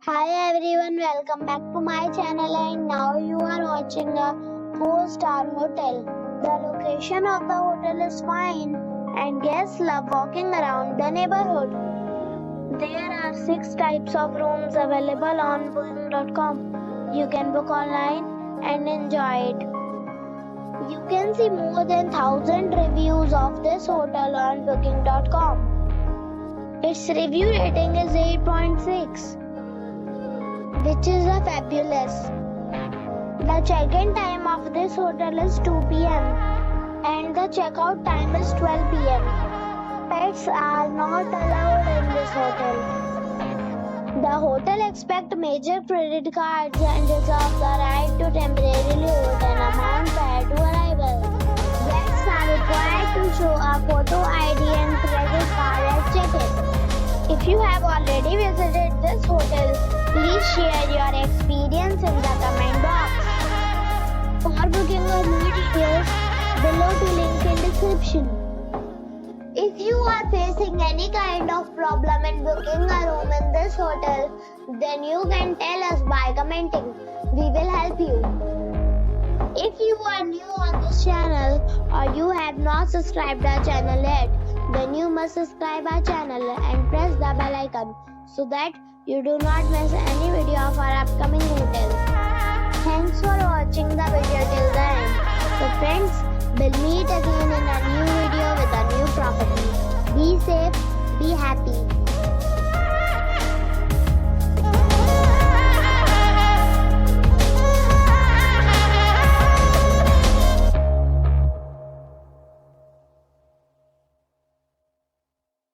Hi everyone, welcome back to my channel and now you are watching a 4-star hotel. The location of the hotel is fine and guests love walking around the neighborhood. There are 6 types of rooms available on booking.com. You can book online and enjoy it. You can see more than 1000 reviews of this hotel on booking.com. Its review rating is 8.6. which is a fabulous. The check-in time of this hotel is 2 p.m. and the check-out time is 12 p.m. Pets are not allowed in this hotel. The hotel accepts major credit cards and reserves the right to temporarily hold an amount prior to arrival. Guests are required to show a photo ID and credit card at check-in. If you have already visited this hotel, please share your experience in the comment box. For booking or more details, below the link in description. If you are facing any kind of problem in booking a room in this hotel, then you can tell us by commenting. We will help you. If you are new on this channel or you have not subscribed our channel yet, then you must subscribe our channel and press the bell icon so that you do not miss any video of our upcoming hotels. Thanks for watching the video till the end. So friends, we'll meet again in a new video with a new property. Be safe.